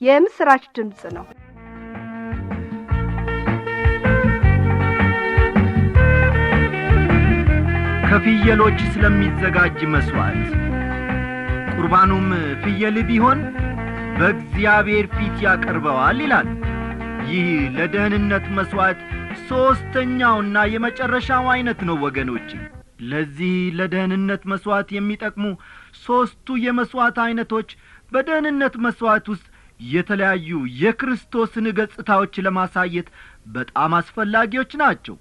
የምስራች ድምጽ ነው። ከፍየሎች ስለሚዘጋጅ መስዋዕት ቁርባኑም ፍየል ቢሆን በእግዚአብሔር ፊት ያቀርበዋል ይላል። ይህ ለደህንነት መስዋዕት ሶስተኛውና የመጨረሻው አይነት ነው ወገኖች። ለዚህ ለደህንነት መስዋዕት የሚጠቅሙ ሶስቱ የመስዋዕት አይነቶች በደህንነት መስዋዕት ውስጥ የተለያዩ የክርስቶስን ገጽታዎች ለማሳየት በጣም አስፈላጊዎች ናቸው።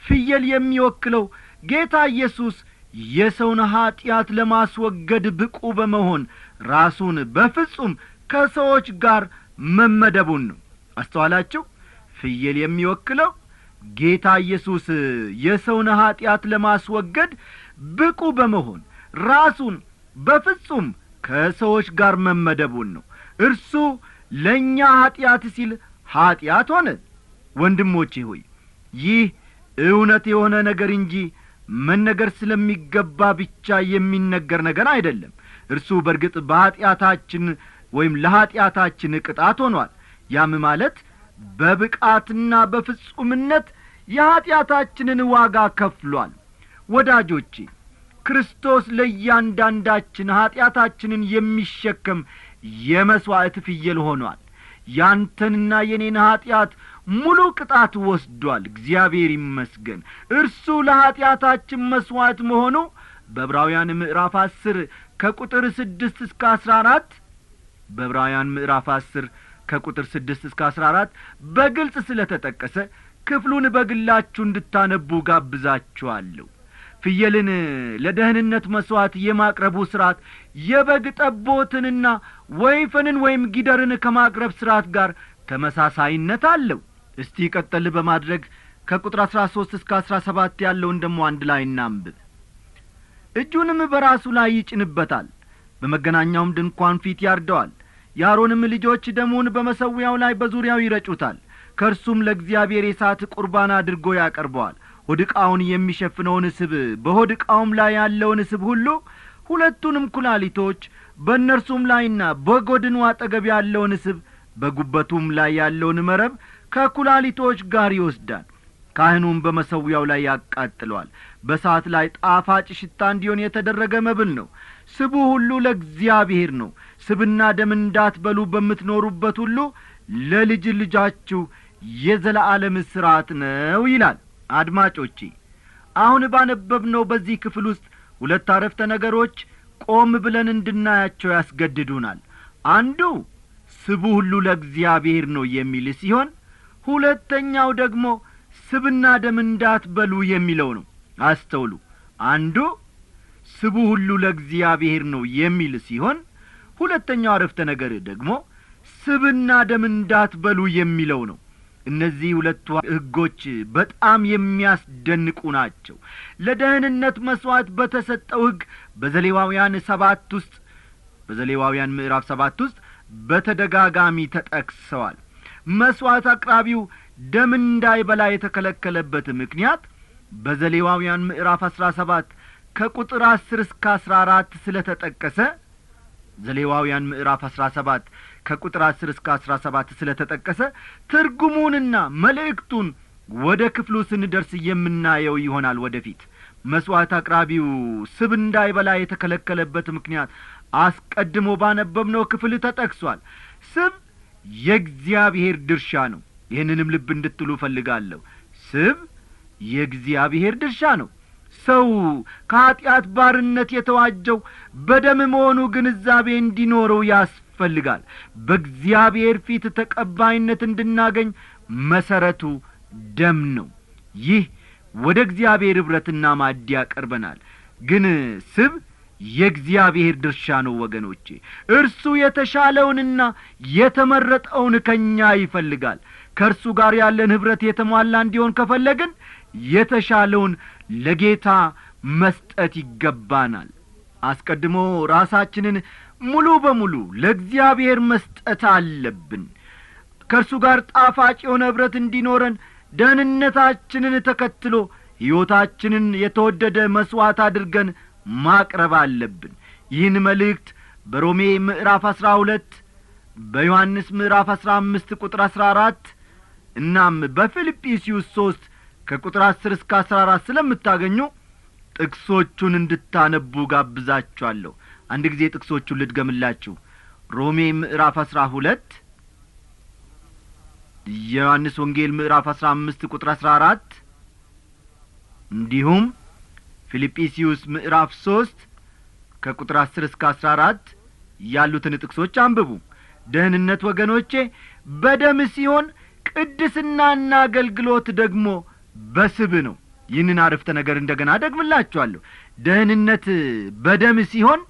ፍየል የሚወክለው ጌታ ኢየሱስ የሰውን ኀጢአት ለማስወገድ ብቁ በመሆን ራሱን በፍጹም ከሰዎች ጋር መመደቡን ነው። አስተዋላችሁ? ፍየል የሚወክለው ጌታ ኢየሱስ የሰውን ኀጢአት ለማስወገድ ብቁ በመሆን ራሱን በፍጹም ከሰዎች ጋር መመደቡን ነው። እርሱ ለእኛ ኀጢአት ሲል ኀጢአት ሆነ። ወንድሞቼ ሆይ ይህ እውነት የሆነ ነገር እንጂ መነገር ስለሚገባ ብቻ የሚነገር ነገር አይደለም። እርሱ በርግጥ በኀጢአታችን ወይም ለኀጢአታችን ቅጣት ሆኗል። ያም ማለት በብቃትና በፍጹምነት የኀጢአታችንን ዋጋ ከፍሏል። ወዳጆቼ ክርስቶስ ለእያንዳንዳችን ኀጢአታችንን የሚሸከም የመሥዋዕት ፍየል ሆኗል። ያንተንና የኔን ኀጢአት ሙሉ ቅጣት ወስዷል። እግዚአብሔር ይመስገን። እርሱ ለኀጢአታችን መሥዋዕት መሆኑ በዕብራውያን ምዕራፍ 10 ከቁጥር 6 እስከ 14 በዕብራውያን ምዕራፍ 10 ከቁጥር 6 እስከ 14 በግልጽ ስለተጠቀሰ ክፍሉን በግላችሁ እንድታነቡ ጋብዛችኋለሁ። ፍየልን ለደህንነት መሥዋዕት የማቅረቡ ሥርዓት የበግ ጠቦትንና ወይፈንን ወይም ጊደርን ከማቅረብ ሥርዓት ጋር ተመሳሳይነት አለው። እስቲ ቀጥል በማድረግ ከቁጥር 13 እስከ 17 ያለውን ደሞ አንድ ላይ እናንብብ። እጁንም በራሱ ላይ ይጭንበታል፣ በመገናኛውም ድንኳን ፊት ያርደዋል። የአሮንም ልጆች ደሙን በመሠዊያው ላይ በዙሪያው ይረጩታል። ከእርሱም ለእግዚአብሔር የእሳት ቁርባን አድርጎ ያቀርበዋል። ሆድ ዕቃውን የሚሸፍነውን ስብ፣ በሆድ ዕቃውም ላይ ያለውን ስብ ሁሉ፣ ሁለቱንም ኩላሊቶች፣ በእነርሱም ላይና በጎድኑ አጠገብ ያለውን ስብ፣ በጉበቱም ላይ ያለውን መረብ ከኩላሊቶች ጋር ይወስዳል። ካህኑም በመሠዊያው ላይ ያቃጥለዋል። በእሳት ላይ ጣፋጭ ሽታ እንዲሆን የተደረገ መብል ነው። ስቡ ሁሉ ለእግዚአብሔር ነው። ስብና ደም እንዳትበሉ በምትኖሩበት ሁሉ ለልጅ ልጃችሁ የዘላለም ሥርዓት ነው ይላል። አድማጮቼ አሁን ባነበብነው በዚህ ክፍል ውስጥ ሁለት አረፍተ ነገሮች ቆም ብለን እንድናያቸው ያስገድዱናል። አንዱ ስቡ ሁሉ ለእግዚአብሔር ነው የሚል ሲሆን፣ ሁለተኛው ደግሞ ስብና ደም እንዳትበሉ የሚለው ነው። አስተውሉ። አንዱ ስቡ ሁሉ ለእግዚአብሔር ነው የሚል ሲሆን፣ ሁለተኛው አረፍተ ነገር ደግሞ ስብና ደም እንዳትበሉ የሚለው ነው። እነዚህ ሁለቱ ሕጎች በጣም የሚያስደንቁ ናቸው። ለደህንነት መሥዋዕት በተሰጠው ሕግ በዘሌዋውያን ምዕራፍ 7 ውስጥ በተደጋጋሚ ተጠቅሰዋል። መሥዋዕት አቅራቢው ደም እንዳይበላ የተከለከለበት ምክንያት በዘሌዋውያን ምዕራፍ 17 ከቁጥር 10 እስከ 14 ስለተጠቀሰ ዘሌዋውያን ምዕራፍ 17 ከቁጥር 10 እስከ 17 ስለተጠቀሰ ትርጉሙንና መልእክቱን ወደ ክፍሉ ስንደርስ የምናየው ይሆናል ወደፊት። መሥዋዕት አቅራቢው ስብ እንዳይበላ የተከለከለበት ምክንያት አስቀድሞ ባነበብነው ክፍል ተጠቅሷል። ስብ የእግዚአብሔር ድርሻ ነው። ይህንንም ልብ እንድትሉ ፈልጋለሁ። ስብ የእግዚአብሔር ድርሻ ነው። ሰው ከኀጢአት ባርነት የተዋጀው በደም መሆኑ ግንዛቤ እንዲኖረው ያስፈልጋል። በእግዚአብሔር ፊት ተቀባይነት እንድናገኝ መሰረቱ ደም ነው። ይህ ወደ እግዚአብሔር ኅብረትና ማዕድ ያቀርበናል። ግን ስብ የእግዚአብሔር ድርሻ ነው ወገኖቼ። እርሱ የተሻለውንና የተመረጠውን ከኛ ይፈልጋል። ከእርሱ ጋር ያለን ኅብረት የተሟላ እንዲሆን ከፈለግን የተሻለውን ለጌታ መስጠት ይገባናል። አስቀድሞ ራሳችንን ሙሉ በሙሉ ለእግዚአብሔር መስጠት አለብን። ከእርሱ ጋር ጣፋጭ የሆነ ኅብረት እንዲኖረን ደህንነታችንን ተከትሎ ሕይወታችንን የተወደደ መሥዋዕት አድርገን ማቅረብ አለብን። ይህን መልእክት በሮሜ ምዕራፍ 12 በዮሐንስ ምዕራፍ 15 ቁጥር 14 እናም በፊልጵስዩስ 3 ከቁጥር 10 እስከ 14 ስለምታገኙ ጥቅሶቹን እንድታነቡ ጋብዛችኋለሁ። አንድ ጊዜ ጥቅሶቹን ልድገምላችሁ። ሮሜ ምዕራፍ 12፣ ዮሐንስ ወንጌል ምዕራፍ 15 ቁጥር 14 እንዲሁም ፊልጵስዩስ ምዕራፍ 3 ከቁጥር 10 እስከ 14 ያሉትን ጥቅሶች አንብቡ። ደህንነት ወገኖቼ በደም ሲሆን ቅድስናና አገልግሎት ደግሞ በስብ ነው። ይህንን አረፍተ ነገር እንደገና ደግምላችኋለሁ። ደህንነት በደም ሲሆን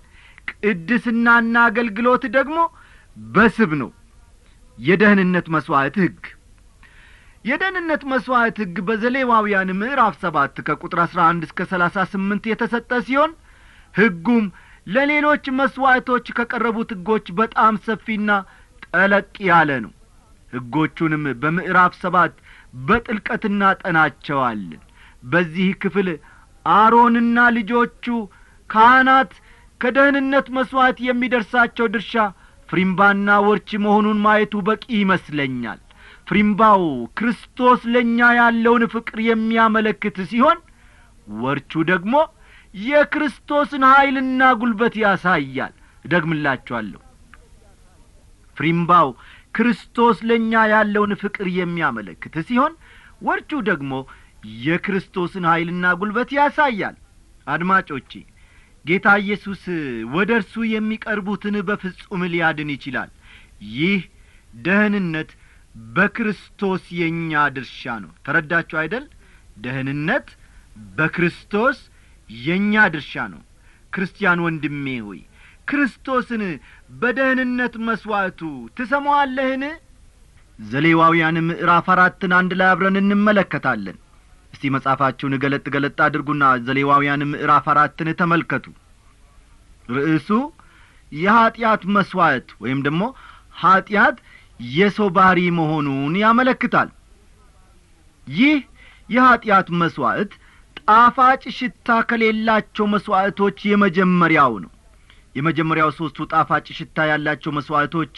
ቅድስናና አገልግሎት ደግሞ በስብ ነው። የደህንነት መስዋዕት ሕግ የደህንነት መስዋዕት ሕግ በዘሌዋውያን ምዕራፍ 7 ከቁጥር 11 እስከ 38 የተሰጠ ሲሆን ሕጉም ለሌሎች መስዋዕቶች ከቀረቡት ሕጎች በጣም ሰፊና ጠለቅ ያለ ነው። ሕጎቹንም በምዕራፍ 7 በጥልቀት እናጠናቸዋለን። በዚህ ክፍል አሮንና ልጆቹ ካህናት ከደህንነት መስዋዕት የሚደርሳቸው ድርሻ ፍሪምባና ወርች መሆኑን ማየቱ በቂ ይመስለኛል። ፍሪምባው ክርስቶስ ለኛ ያለውን ፍቅር የሚያመለክት ሲሆን ወርቹ ደግሞ የክርስቶስን ኃይልና ጉልበት ያሳያል። ደግምላችኋለሁ። ፍሪምባው ክርስቶስ ለኛ ያለውን ፍቅር የሚያመለክት ሲሆን ወርቹ ደግሞ የክርስቶስን ኃይልና ጉልበት ያሳያል። አድማጮቼ ጌታ ኢየሱስ ወደ እርሱ የሚቀርቡትን በፍጹም ሊያድን ይችላል። ይህ ደህንነት በክርስቶስ የኛ ድርሻ ነው። ተረዳችሁ አይደል? ደህንነት በክርስቶስ የኛ ድርሻ ነው። ክርስቲያን ወንድሜ ሆይ ክርስቶስን በደህንነት መስዋዕቱ ትሰማዋለህን? ዘሌዋውያን ምዕራፍ 4 አንድ ላይ አብረን እንመለከታለን። እስቲ መጽሐፋችሁን ገለጥ አድርጉና ዘሌዋውያን ምዕራፍ 4 ተመልከቱ። ርዕሱ የኀጢአት መስዋዕት ወይም ደግሞ ኀጢአት የሰው ባህሪ መሆኑን ያመለክታል። ይህ የኀጢአት መስዋዕት ጣፋጭ ሽታ ከሌላቸው መስዋዕቶች የመጀመሪያው ነው። የመጀመሪያው 3ቱ ጣፋጭ ሽታ ያላቸው መስዋዕቶች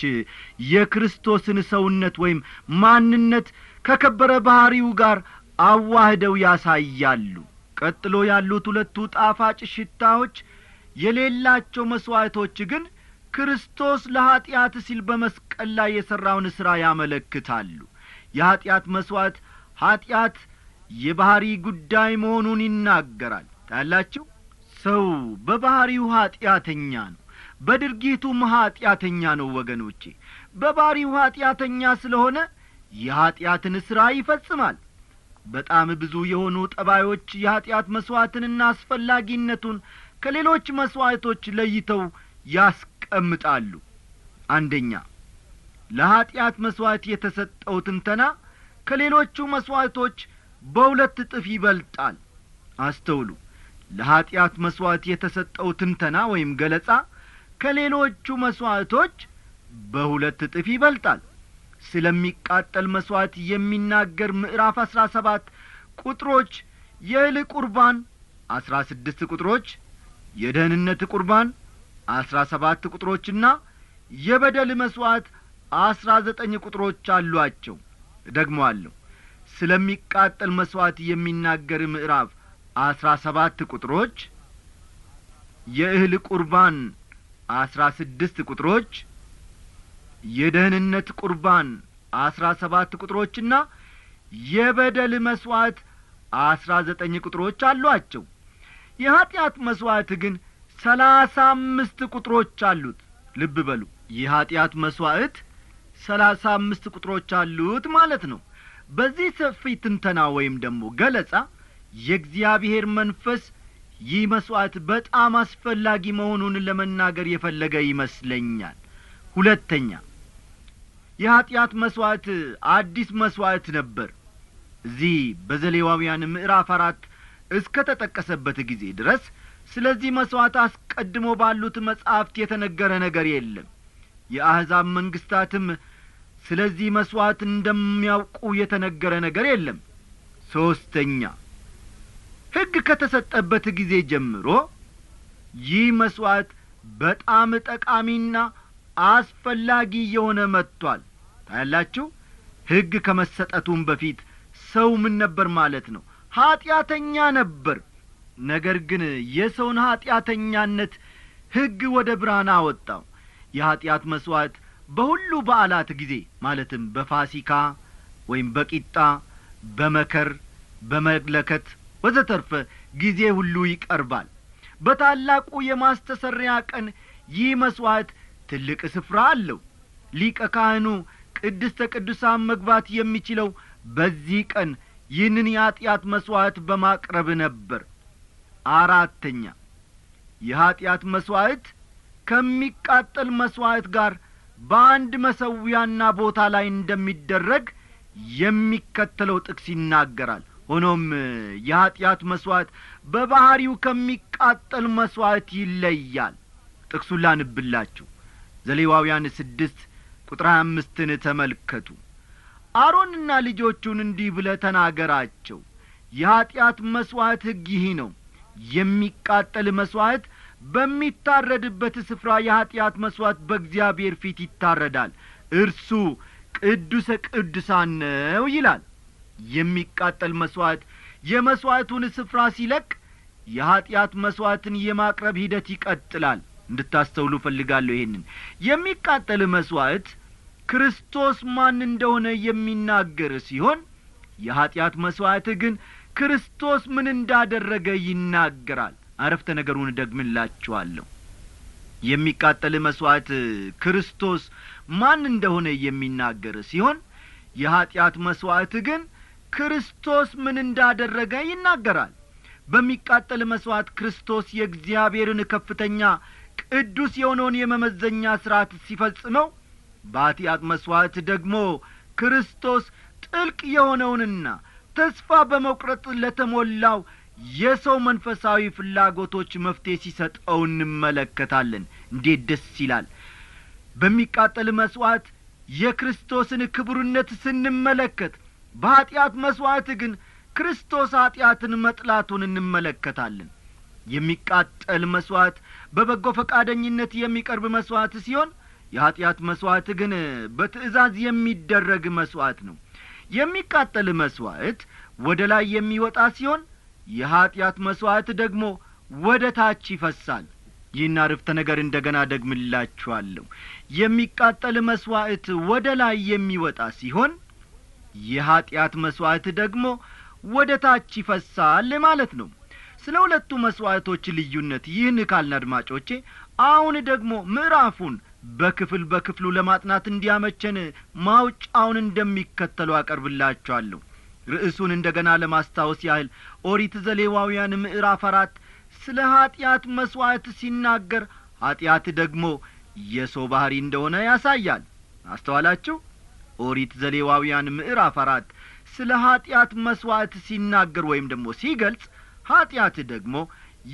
የክርስቶስን ሰውነት ወይም ማንነት ከከበረ ባህሪው ጋር አዋህደው ያሳያሉ። ቀጥሎ ያሉት 2ቱ ጣፋጭ ሽታዎች የሌላቸው መስዋዕቶች ግን ክርስቶስ ለኀጢአት ሲል በመስቀል ላይ የሠራውን ሥራ ያመለክታሉ። የኀጢአት መስዋዕት ኀጢአት የባህሪ ጉዳይ መሆኑን ይናገራል። ታያላችሁ፣ ሰው በባህሪው ኀጢአተኛ ነው፣ በድርጊቱም ኀጢአተኛ ነው። ወገኖቼ በባህሪው ኀጢአተኛ ስለሆነ የኀጢአትን ሥራ ይፈጽማል። በጣም ብዙ የሆኑ ጠባዮች የኀጢአት መስዋዕትንና አስፈላጊነቱን ከሌሎች መስዋዕቶች ለይተው ያስቀምጣሉ። አንደኛ፣ ለኀጢአት መስዋዕት የተሰጠው ትንተና ከሌሎቹ መስዋዕቶች በ2 እጥፍ ይበልጣል። አስተውሉ። ለኀጢአት መስዋዕት የተሰጠው ትንተና ወይም ገለጻ ከሌሎቹ መስዋዕቶች በ2 እጥፍ ይበልጣል። ስለሚቃጠል መስዋዕት የሚናገር ምዕራፍ 17 ቁጥሮች የእህል ቁርባን 16 ቁጥሮች፣ የደህንነት ቁርባን 17 ቁጥሮችና የበደል መስዋዕት 19 ቁጥሮች አሏቸው። ደግሞአለሁ። ስለሚቃጠል መስዋዕት የሚናገር ምዕራፍ 17 ቁጥሮች፣ የእህል ቁርባን 16 ቁጥሮች፣ የደህንነት ቁርባን 17 ቁጥሮችና የበደል መስዋዕት 19 ቁጥሮች አሏቸው። የኀጢአት መስዋዕት ግን 35 ቁጥሮች አሉት። ልብ በሉ፣ የኀጢአት መስዋዕት 35 ቁጥሮች አሉት ማለት ነው። በዚህ ሰፊ ትንተና ወይም ደግሞ ገለጻ የእግዚአብሔር መንፈስ ይህ መስዋዕት በጣም አስፈላጊ መሆኑን ለመናገር የፈለገ ይመስለኛል። ሁለተኛ፣ የኀጢአት መስዋዕት አዲስ መስዋዕት ነበር። እዚህ በዘሌዋውያን ምዕራፍ 4 እስከ ተጠቀሰበት ጊዜ ድረስ ስለዚህ መስዋዕት አስቀድሞ ባሉት መጻሕፍት የተነገረ ነገር የለም። የአሕዛብ መንግስታትም ስለዚህ መስዋዕት እንደሚያውቁ የተነገረ ነገር የለም። ሶስተኛ፣ ሕግ ከተሰጠበት ጊዜ ጀምሮ ይህ መስዋዕት በጣም ጠቃሚና አስፈላጊ የሆነ መጥቷል። ታያላችሁ ሕግ ከመሰጠቱም በፊት ሰው ምን ነበር ማለት ነው? ኀጢአተኛ ነበር። ነገር ግን የሰውን ኀጢአተኛነት ሕግ ወደ ብርሃን አወጣው። የኀጢአት መሥዋዕት በሁሉ በዓላት ጊዜ ማለትም በፋሲካ ወይም በቂጣ፣ በመከር፣ በመለከት ወዘተርፈ ጊዜ ሁሉ ይቀርባል። በታላቁ የማስተሰሪያ ቀን ይህ መሥዋዕት ትልቅ ስፍራ አለው። ሊቀ ካህኑ ቅድስተ ቅዱሳን መግባት የሚችለው በዚህ ቀን ይህንን የኀጢአት መሥዋዕት በማቅረብ ነበር። አራተኛ የኀጢአት መሥዋዕት ከሚቃጠል መሥዋዕት ጋር በአንድ መሠዊያና ቦታ ላይ እንደሚደረግ የሚከተለው ጥቅስ ይናገራል። ሆኖም የኀጢአት መሥዋዕት በባሕሪው ከሚቃጠል መሥዋዕት ይለያል። ጥቅሱን ላንብላችሁ። ዘሌዋውያን 6 ቁጥር 25ን ተመልከቱ። አሮንና ልጆቹን እንዲህ ብለህ ተናገራቸው፣ የኀጢአት መሥዋዕት ሕግ ይህ ነው። የሚቃጠል መሥዋዕት በሚታረድበት ስፍራ የኀጢአት መሥዋዕት በእግዚአብሔር ፊት ይታረዳል፣ እርሱ ቅዱሰ ቅዱሳን ነው ይላል። የሚቃጠል መሥዋዕት የመሥዋዕቱን ስፍራ ሲለቅ የኀጢአት መሥዋዕትን የማቅረብ ሂደት ይቀጥላል። እንድታስተውሉ ፈልጋለሁ። ይሄንን የሚቃጠል መሥዋዕት ክርስቶስ ማን እንደሆነ የሚናገር ሲሆን የኀጢአት መሥዋዕት ግን ክርስቶስ ምን እንዳደረገ ይናገራል። አረፍተ ነገሩን ደግምላችኋለሁ። የሚቃጠል መሥዋዕት ክርስቶስ ማን እንደሆነ የሚናገር ሲሆን የኀጢአት መሥዋዕት ግን ክርስቶስ ምን እንዳደረገ ይናገራል። በሚቃጠል መሥዋዕት ክርስቶስ የእግዚአብሔርን ከፍተኛ ቅዱስ የሆነውን የመመዘኛ ሥርዓት ሲፈጽመው፣ በኀጢአት መሥዋዕት ደግሞ ክርስቶስ ጥልቅ የሆነውንና ተስፋ በመቁረጥ ለተሞላው የሰው መንፈሳዊ ፍላጎቶች መፍትሄ ሲሰጠው እንመለከታለን። እንዴት ደስ ይላል! በሚቃጠል መሥዋዕት የክርስቶስን ክብርነት ስንመለከት፣ በኀጢአት መሥዋዕት ግን ክርስቶስ ኀጢአትን መጥላቱን እንመለከታለን። የሚቃጠል መሥዋዕት በበጎ ፈቃደኝነት የሚቀርብ መሥዋዕት ሲሆን የኀጢአት መሥዋዕት ግን በትእዛዝ የሚደረግ መሥዋዕት ነው። የሚቃጠል መሥዋዕት ወደ ላይ የሚወጣ ሲሆን የኀጢአት መሥዋዕት ደግሞ ወደ ታች ይፈሳል። ይህን አረፍተ ነገር እንደገና ደግምላችኋለሁ። የሚቃጠል መሥዋዕት ወደ ላይ የሚወጣ ሲሆን የኀጢአት መሥዋዕት ደግሞ ወደ ታች ይፈሳል ማለት ነው። ስለ ሁለቱ መሥዋዕቶች ልዩነት ይህን ካልን አድማጮቼ፣ አሁን ደግሞ ምዕራፉን በክፍሉ ለማጥናት እንዲያመቸን ማውጫውን እንደሚከተለው አቀርብላችኋለሁ። ርዕሱን እንደገና ለማስታወስ ያህል ኦሪት ዘሌዋውያን ምዕራፍ 4 ስለ ኀጢአት መሥዋዕት ሲናገር፣ ኀጢአት ደግሞ የሰው ባሕሪ እንደሆነ ያሳያል። አስተዋላችሁ? ኦሪት ዘሌዋውያን ምዕራፍ 4 ስለ ኀጢአት መሥዋዕት ሲናገር ወይም ደግሞ ሲገልጽ፣ ኀጢአት ደግሞ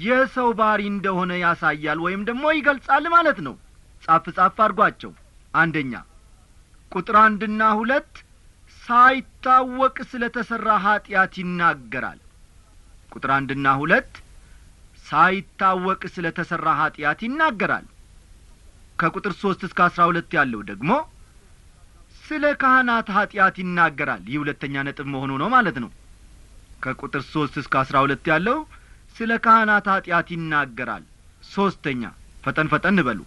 የሰው ባሕሪ እንደሆነ ያሳያል ወይም ደግሞ ይገልጻል ማለት ነው። ጻፍ አድርጓቸው። አንደኛ ቁጥር 1ና 2 ሳይታወቅ ስለ ተሠራ ኀጢአት ይናገራል። ቁጥር 1ና 2 ሳይታወቅ ስለ ተሠራ ኀጢአት ይናገራል። ከቁጥር 3 እስከ 12 ያለው ደግሞ ስለ ካህናት ኀጢአት ይናገራል። ይህ ሁለተኛ ነጥብ መሆኑ ነው ማለት ነው። ከቁጥር 3 እስከ 12 ያለው ስለ ካህናት ኀጢአት ይናገራል። ሶስተኛ ፈጠን በሉ።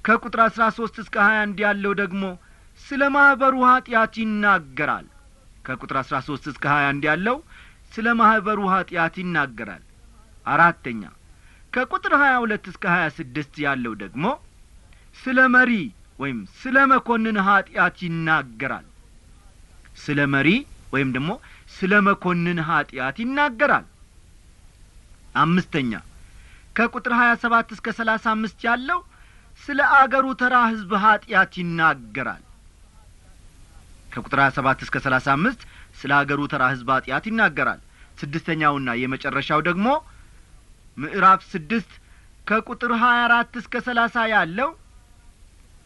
ከቁጥር 13 እስከ 21 ያለው ደግሞ ስለ ማኅበሩ ኀጢአት ይናገራል። ከቁጥር 13 እስከ 21 ያለው ስለ ማኅበሩ ኀጢአት ይናገራል። አራተኛ ከቁጥር 22 እስከ 26 ያለው ደግሞ ስለ መሪ ወይም ስለ መኮንን ኀጢአት ይናገራል። ስለ መሪ ወይም ደግሞ ስለ መኮንን ኀጢአት ይናገራል። አምስተኛ ከቁጥር 27 እስከ 35 ያለው ስለ አገሩ ተራ ሕዝብ ኀጢአት ይናገራል። ከቁጥር 27 እስከ 35 ስለ አገሩ ተራ ሕዝብ ኀጢአት ይናገራል። ስድስተኛውና የመጨረሻው ደግሞ ምዕራፍ 6 ከቁጥር 24 እስከ 30 ያለው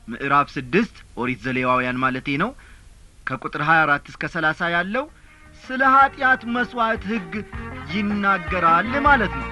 ምዕራፍ 6 ኦሪት ዘሌዋውያን ማለቴ ነው። ከቁጥር 24 እስከ 30 ያለው ስለ ኀጢአት መሥዋዕት ሕግ ይናገራል ማለት ነው።